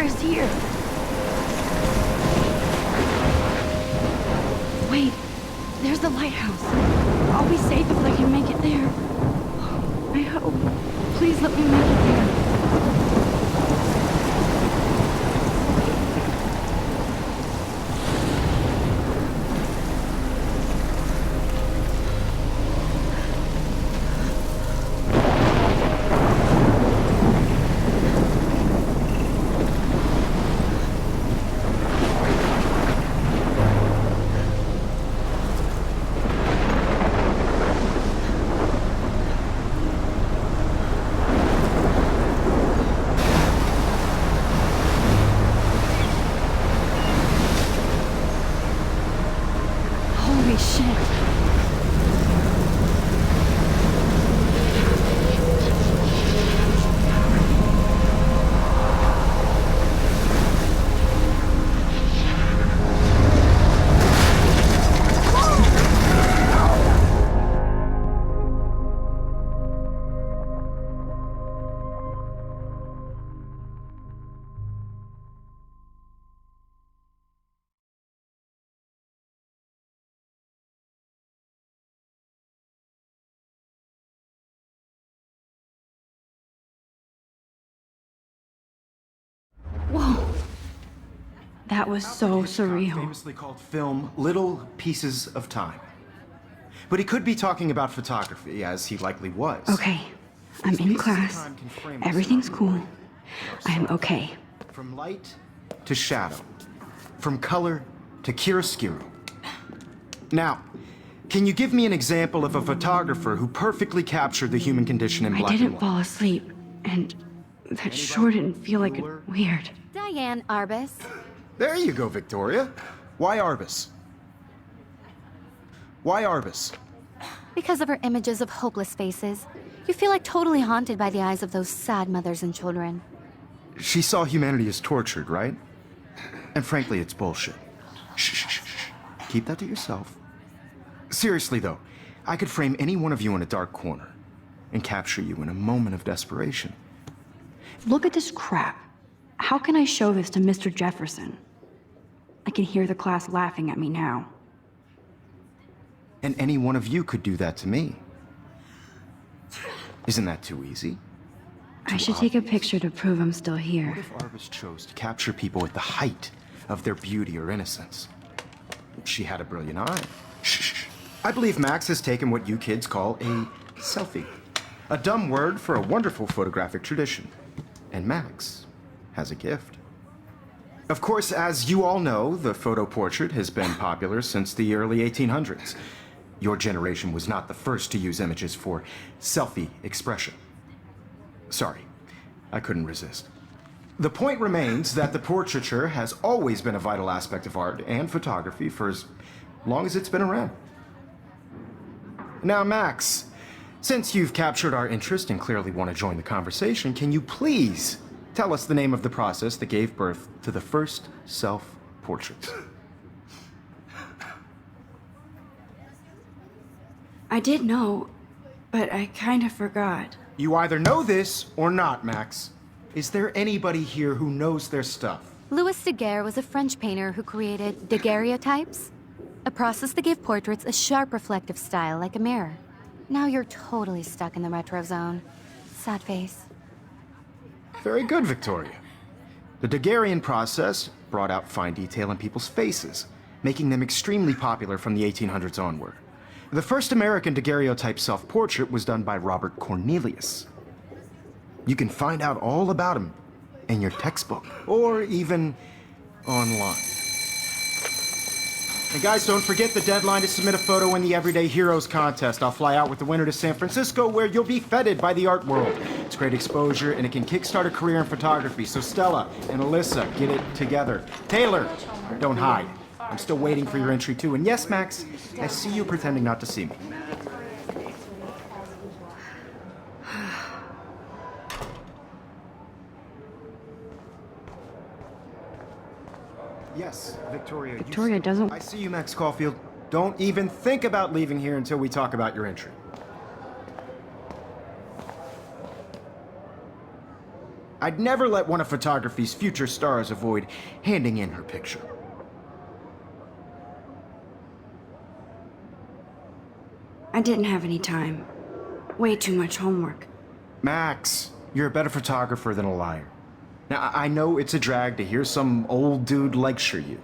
Claire is here. Wait, there's the lighthouse. I'll be safe if I can make it there. I hope. Please let me make it there. Holy shit. Whoa. That was so surreal. Famously called film Little Pieces of Time. But he could be talking about photography, as he likely was. Okay, I'm in class. Everything's cool. I am okay. From light to shadow. From color to chiaroscuro. Now, can you give me an example of a photographer who perfectly captured the human condition in black and white? I didn't fall asleep, and that sure didn't feel like it weird. Diane Arbus. There you go, Victoria. Why Arbus? Why Arbus? Because of her images of hopeless faces, you feel like totally haunted by the eyes of those sad mothers and children. She saw humanity as tortured, right? And frankly, it's bullshit. Shh, shh, shh, shh. Keep that to yourself. Seriously, though, I could frame any one of you in a dark corner and capture you in a moment of desperation. Look at this crap. How can I show this to Mr. Jefferson? I can hear the class laughing at me now. And any one of you could do that to me. Isn't that too easy? I should take a picture to prove I'm still here. What if Arbus chose to capture people at the height of their beauty or innocence? She had a brilliant eye. Shh, shh. I believe Max has taken what you kids call a selfie. A dumb word for a wonderful photographic tradition. And Max has a gift. Of course, as you all know, the photo portrait has been popular since the early 1800s. Your generation was not the first to use images for selfie expression. Sorry, I couldn't resist. The point remains that the portraiture has always been a vital aspect of art and photography for as long as it's been around. Now, Max, since you've captured our interest and clearly want to join the conversation, can you please tell us the name of the process that gave birth to the first self-portraits? I did know, but I kind of forgot. You either know this or not, Max. Is there anybody here who knows their stuff? Louis Daguerre was a French painter who created daguerreotypes, a process that gave portraits a sharp reflective style like a mirror. Now you're totally stuck in the retro zone. Sad face. Very good, Victoria. The Daguerrean process brought out fine detail in people's faces, making them extremely popular from the 1800s onward. The first American daguerreotype self-portrait was done by Robert Cornelius. You can find out all about him in your textbook, or even online. And guys, don't forget the deadline to submit a photo in the Everyday Heroes contest. I'll fly out with the winner to San Francisco, where you'll be feted by the art world. It's great exposure, and it can kickstart a career in photography. So Stella and Alyssa, get it together. Taylor, don't hide. I'm still waiting for your entry too. And yes, Max, I see you pretending not to see me. Yes, Victoria. Victoria doesn't... I see you, Max Caulfield. Don't even think about leaving here until we talk about your entry. I'd never let one of photography's future stars avoid handing in her picture. I didn't have any time. Way too much homework. Max, you're a better photographer than a liar. Now, I know it's a drag to hear some old dude lecture you,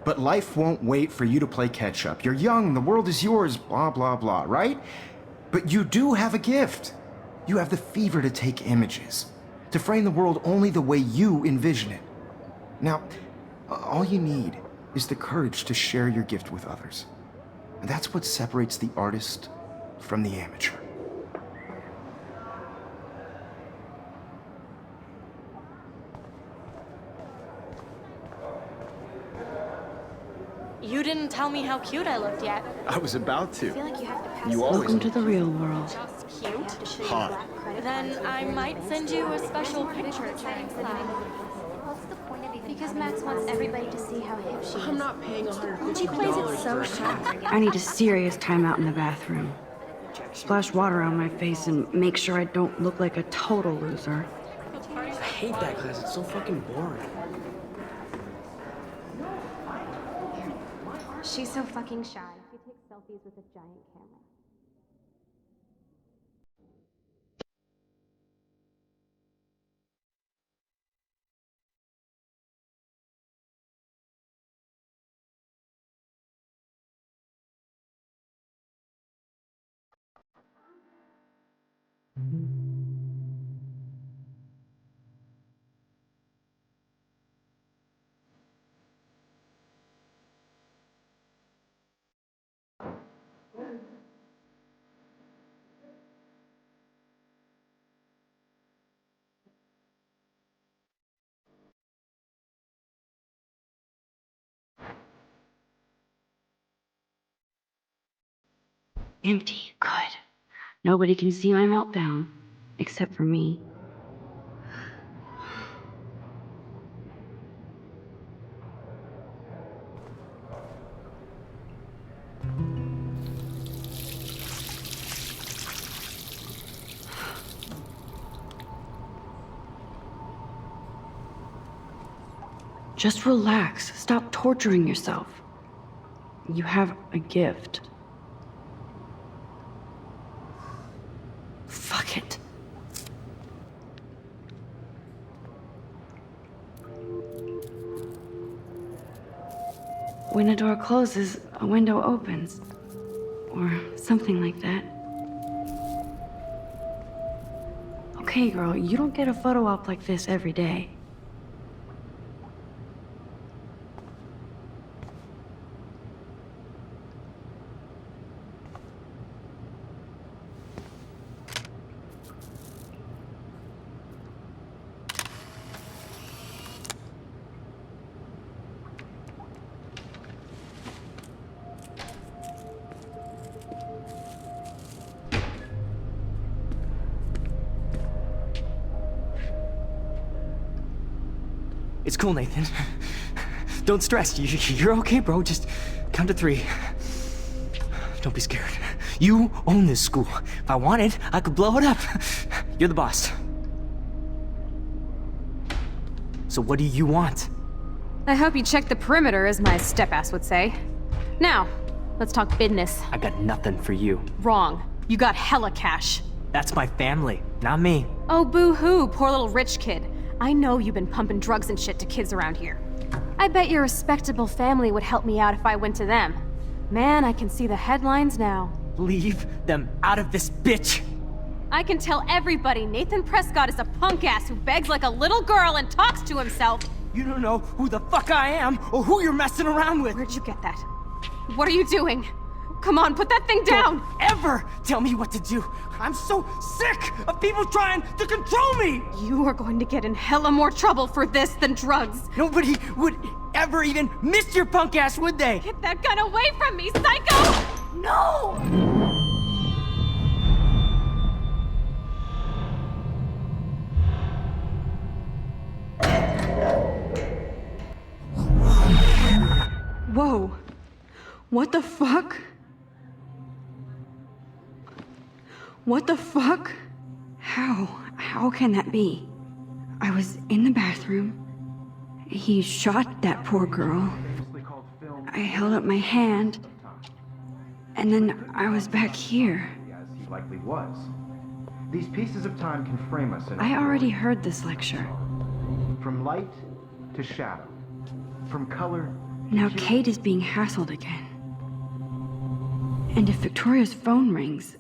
but life won't wait for you to play catch-up. You're young, the world is yours, blah, blah, blah, right? But you do have a gift. You have the fever to take images, to frame the world only the way you envision it. Now, all you need is the courage to share your gift with others. And that's what separates the artist from the amateur. You didn't tell me how cute I looked yet. I was about to. I feel like you have to pass You always Welcome to the real world. just cute. hot. Then I might send you a special picture. What's the point of even because Max wants everybody to see how hip she is. I'm not paying $150 She plays it so for shy. I need a serious timeout in the bathroom. Splash water on my face and make sure I don't look like a total loser. I hate that class. It's so fucking boring. She's so fucking shy. She takes selfies with a giant camera. Empty. Good. Nobody can see my meltdown. Except for me. Just relax. Stop torturing yourself. You have a gift. Fuck it. When a door closes, a window opens. Or something like that. Okay, girl, you don't get a photo op like this every day. It's cool, Nathan. Don't stress. You're okay, bro. Just count to 3. Don't be scared. You own this school. If I wanted, I could blow it up. You're the boss. So what do you want? I hope you checked the perimeter, as my step-ass would say. Now, let's talk business. I got nothing for you. Wrong. You got hella cash. That's my family, not me. Oh, boo-hoo, poor little rich kid. I know you've been pumping drugs and shit to kids around here. I bet your respectable family would help me out if I went to them. Man, I can see the headlines now. Leave them out of this bitch! I can tell everybody Nathan Prescott is a punk ass who begs like a little girl and talks to himself. You don't know who the fuck I am or who you're messing around with. Where'd you get that? What are you doing? Come on, put that thing down! Don't ever tell me what to do. I'm so sick of people trying to control me! You are going to get in hella more trouble for this than drugs. Nobody would ever even miss your punk ass, would they? Get that gun away from me, psycho! No! Whoa. What the fuck? What the fuck? How can that be? I was in the bathroom. He shot that poor girl. I held up my hand. And then I was back here. As he likely was. These pieces of time can frame us in I already heard this lecture. from light to shadow, from color. Now Kate is being hassled again. And if Victoria's phone rings,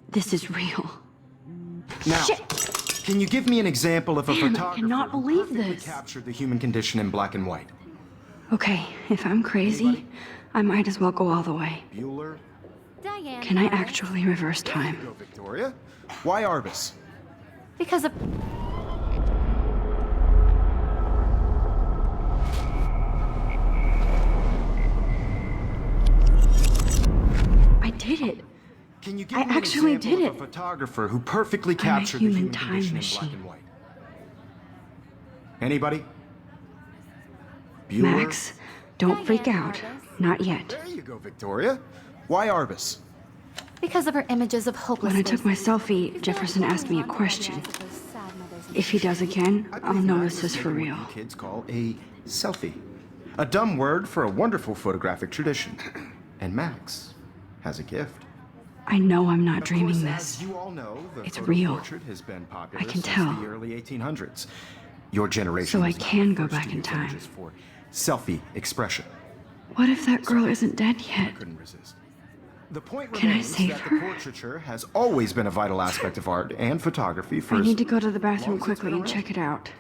this is real. Now, Shit! can you give me an example of a Damn, I photographer cannot who believe perfectly this. captured the human condition in black and white? Okay, if I'm crazy, I might as well go all the way. Bueller? Diane. Can I actually reverse Go, time? Victoria. Why Arbus? Because of. I did it. Can you give I me an actually example did of a it. photographer who perfectly I'm a captured the human human time condition in machine. black and white? Anybody? Bueller? Max, don't freak out. Not yet. There you go, Victoria. Why Arbus? Because of her images of When hopelessness. I took my selfie, Jefferson asked me a question. If he does again, I I'll believe know Max this has is for taken real. what you kids call a selfie. A dumb word for a wonderful photographic tradition. And Max has a gift. I know I'm not Of dreaming course, this. as you all know, the It's photo real. portrait has been popular I can since tell. the early 1800s. Your generation So I was not can the go first to back in use time. images for selfie expression. What if that girl isn't dead yet? Couldn't resist. The point Can I remains save that her? the portraiture has always been a vital aspect of art and photography for I as need to go to the long bathroom as it's quickly been and around. check it out.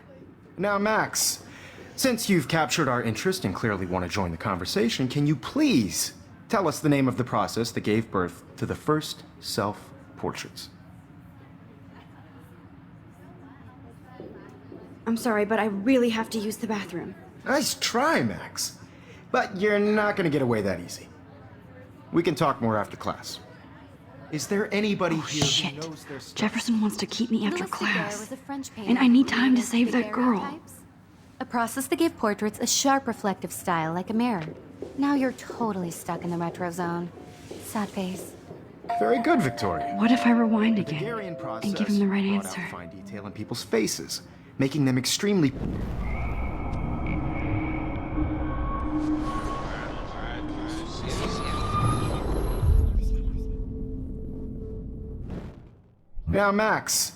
Now, Max, since you've captured our interest and clearly want to join the conversation, can you please tell us the name of the process that gave birth to the first self-portraits? I'm sorry, but I really have to use the bathroom. Nice try, Max. But you're not going to get away that easy. We can talk more after class. Is there anybody here who Shit. knows their stuff? Jefferson wants to keep me after Louis Daguerre class. was a French painter And I need who time to created save that girl. daguerreotypes, a process that gave portraits a sharp reflective style like a mirror. Now you're totally stuck in the retro zone. Sad face. Very good, Victoria. What if I rewind The again Daguerrean process and give him the right brought answer? out fine detail in people's faces, making them extremely. Now, Max,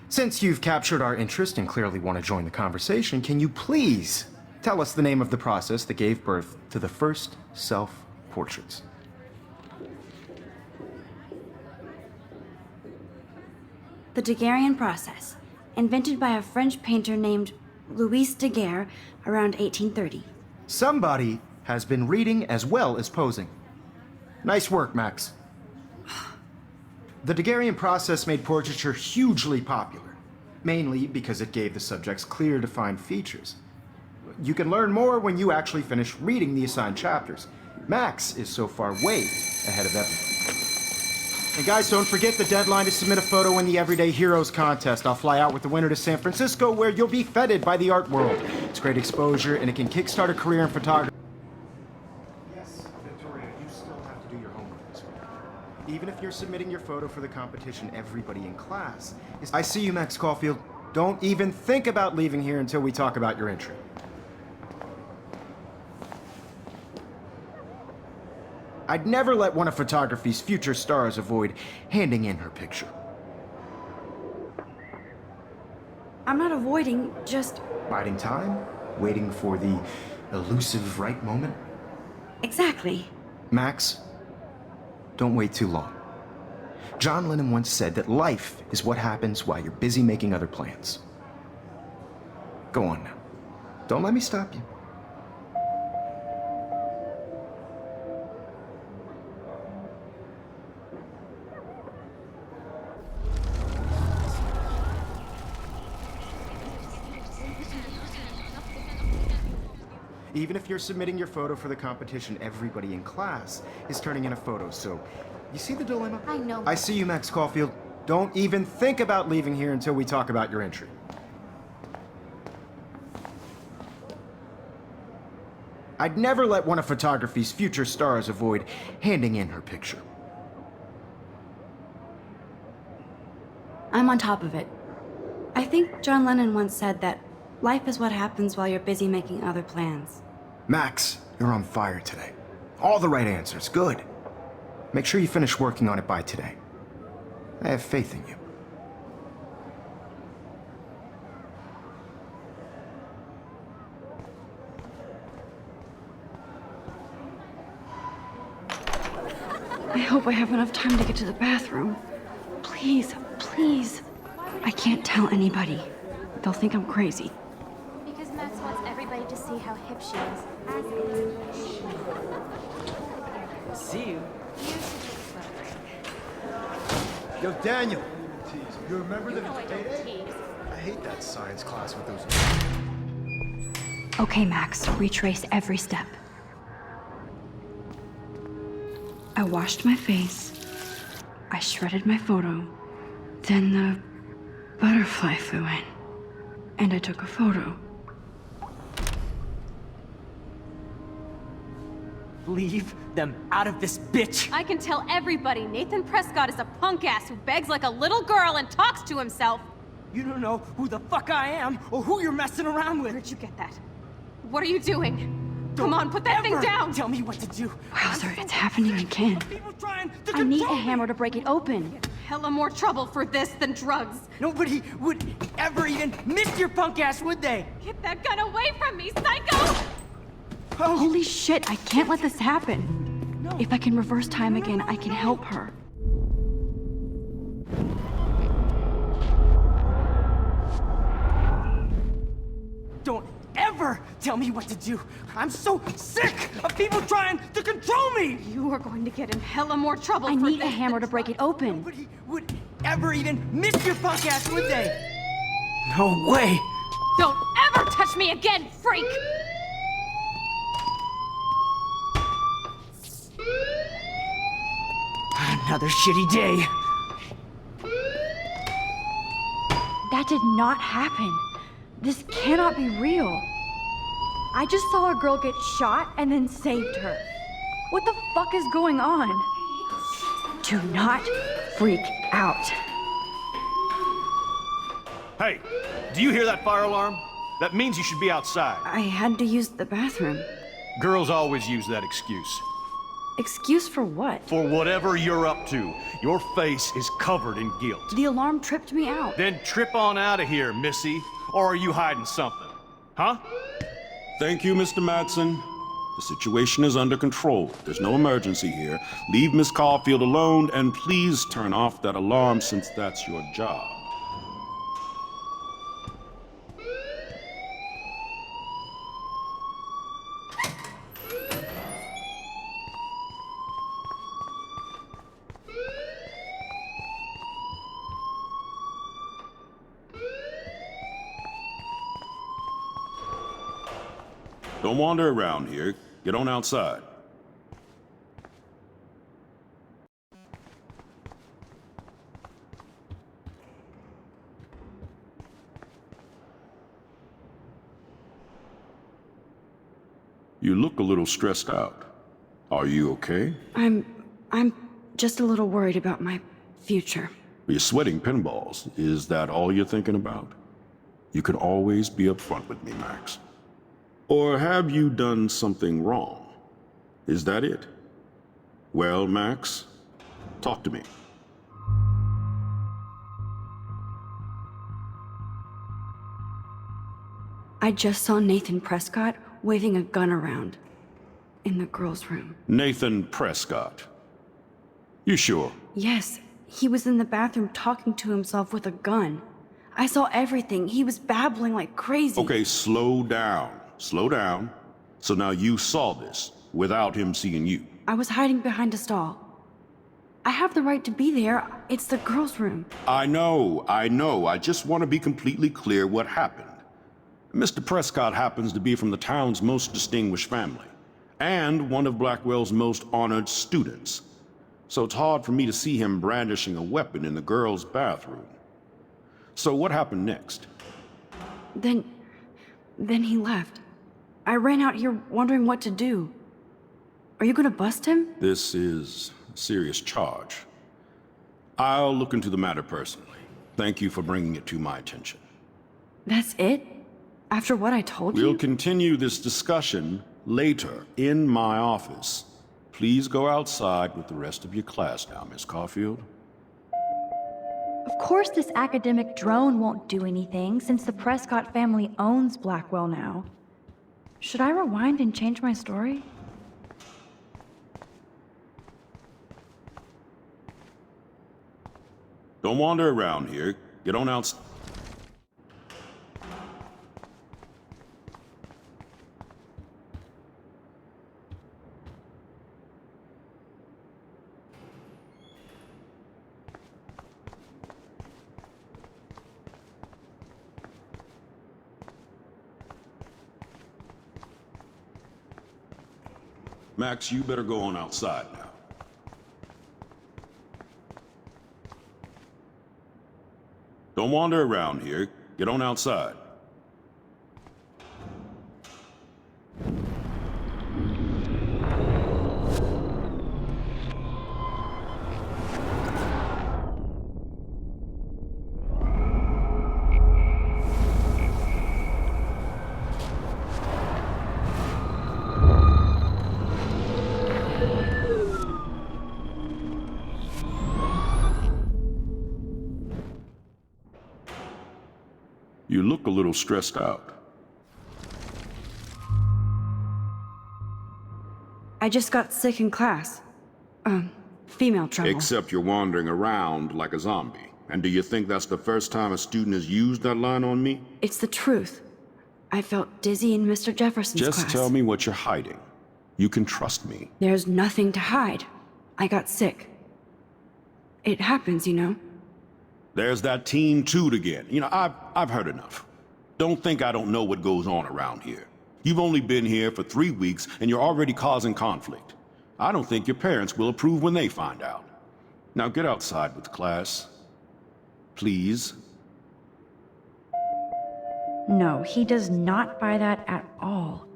since you've captured our interest and clearly want to join the conversation, can you please tell us the name of the process that gave birth to the first self-portraits? The Daguerrean process, invented by a French painter named Louis Daguerre around 1830. Somebody has been reading as well as posing. Nice work, Max. The Daguerrean process made portraiture hugely popular, mainly because it gave the subjects clear, defined features. You can learn more when you actually finish reading the assigned chapters. Max is so far way ahead of everyone. And guys, don't forget the deadline to submit a photo in the Everyday Heroes contest. I'll fly out with the winner to San Francisco, where you'll be feted by the art world. It's great exposure, and it can kickstart a career in photography. Yes, Victoria, you still have to do your homework this week. Even if you're submitting your photo for the competition, everybody in class is... I see you, Max Caulfield. Don't even think about leaving here until we talk about your entry. I'd never let one of photography's future stars avoid handing in her picture. I'm not avoiding, just Biding time, waiting for the elusive right moment. exactly. Max, don't wait too long. John Lennon once said that life is what happens while you're busy making other plans. Go on now. Don't let me stop you. Even if you're submitting your photo for the competition, everybody in class is turning in a photo, so you see the dilemma? I know. I see you, Max Caulfield. Don't even think about leaving here until we talk about your entry. I'd never let one of photography's future stars avoid handing in her picture. I'm on top of it. I think John Lennon once said that life is what happens while you're busy making other plans. Max, you're on fire today. All the right answers. Good. Make sure you finish working on it by today. I have faith in you. I hope I have enough time to get to the bathroom. Please, please. I can't tell anybody. They'll think I'm crazy. Because Max wants everybody to see how hip she is. See you. Yo, Daniel. You remember the payday? I hate that science class with those... Okay, Max, retrace every step. I washed my face. I shredded my photo. Then the butterfly flew in. And I took a photo. Leave them out of this bitch! I can tell everybody Nathan Prescott is a punk ass who begs like a little girl and talks to himself. You don't know who the fuck I am or who you're messing around with. Where'd you get that? What are you doing? Come on, put that thing Ever down! Tell me what to do. Wowzer, it's happening again. People trying to I need a control me. hammer to break it open. Hella more trouble for this than drugs. Nobody would ever even miss your punk ass, would they? Get that gun away from me, psycho! Oh, Holy shit, I can't let this happen. no. If I can reverse time again, I can help her. Don't ever tell me what to do. I'm so sick of people trying to control me. You are going to get in hella more trouble I for need a this hammer to than break it open. Nobody would ever even miss your punk ass, would they? No way. Don't ever touch me again, freak! Another shitty day. That did not happen. This cannot be real. I just saw a girl get shot and then saved her. What the fuck is going on? Do not freak out. Hey, do you hear that fire alarm? That means you should be outside. I had to use the bathroom. Girls always use that excuse. Excuse for what? For whatever you're up to, your face is covered in guilt. The alarm tripped me out. Then trip on out of here, Missy. Or are you hiding something? Huh? Thank you, Mr. Madsen. The situation is under control. There's no emergency here. Leave Miss Caulfield alone, and please turn off that alarm since that's your job. Don't wander around here. Get on outside. You look a little stressed out. Are you okay? I'm just a little worried about my future. You're sweating pinballs. Is that all you're thinking about? You can always be upfront with me, Max. Or have you done something wrong? Is that it? Well, Max, talk to me. I just saw Nathan Prescott waving a gun around in the girls' room. Nathan Prescott. You sure? Yes, he was in the bathroom talking to himself with a gun. I saw everything. He was babbling like crazy. Okay, slow down. Slow down. So now you saw this without him seeing you. I was hiding behind a stall. I have the right to be there. It's the girls' room. I know. I just want to be completely clear what happened. Mr. Prescott happens to be from the town's most distinguished family, and one of Blackwell's most honored students. So it's hard for me to see him brandishing a weapon in the girls' bathroom. So what happened next? Then he left. I ran out here wondering what to do. Are you gonna bust him? This is a serious charge. I'll look into the matter personally. Thank you for bringing it to my attention. That's it? After what I told We'll you? continue this discussion later in my office. Please go outside with the rest of your class now, Miss Caulfield. Of course this academic drone won't do anything since the Prescott family owns Blackwell now. Should I rewind and change my story? Don't wander around here. Get on outside. Max, you better go on outside now. Don't wander around here. Get on outside. You look a little stressed out. I just got sick in class. Female trouble. Except you're wandering around like a zombie. And do you think that's the first time a student has used that line on me? It's the truth. I felt dizzy in Mr. Jefferson's class. Just tell me what you're hiding. You can trust me. There's nothing to hide. I got sick. It happens, you know. There's that Team Toot again. You know, I've heard enough. Don't think I don't know what goes on around here. You've only been here for 3 weeks, and you're already causing conflict. I don't think your parents will approve when they find out. Now get outside with class. Please. No, he does not buy that at all.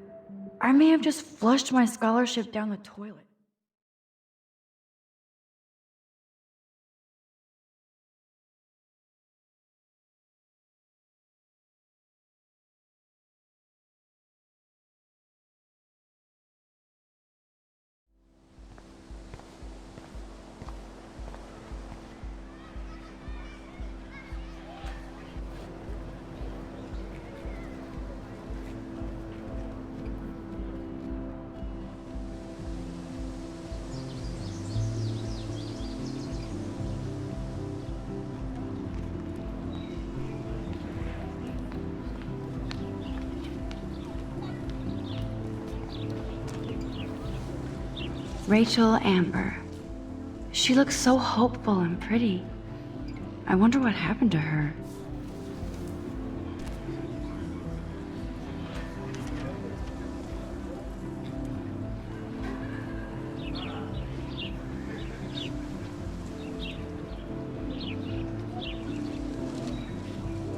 I may have just flushed my scholarship down the toilet. Rachel Amber. She looks so hopeful and pretty. I wonder what happened to her.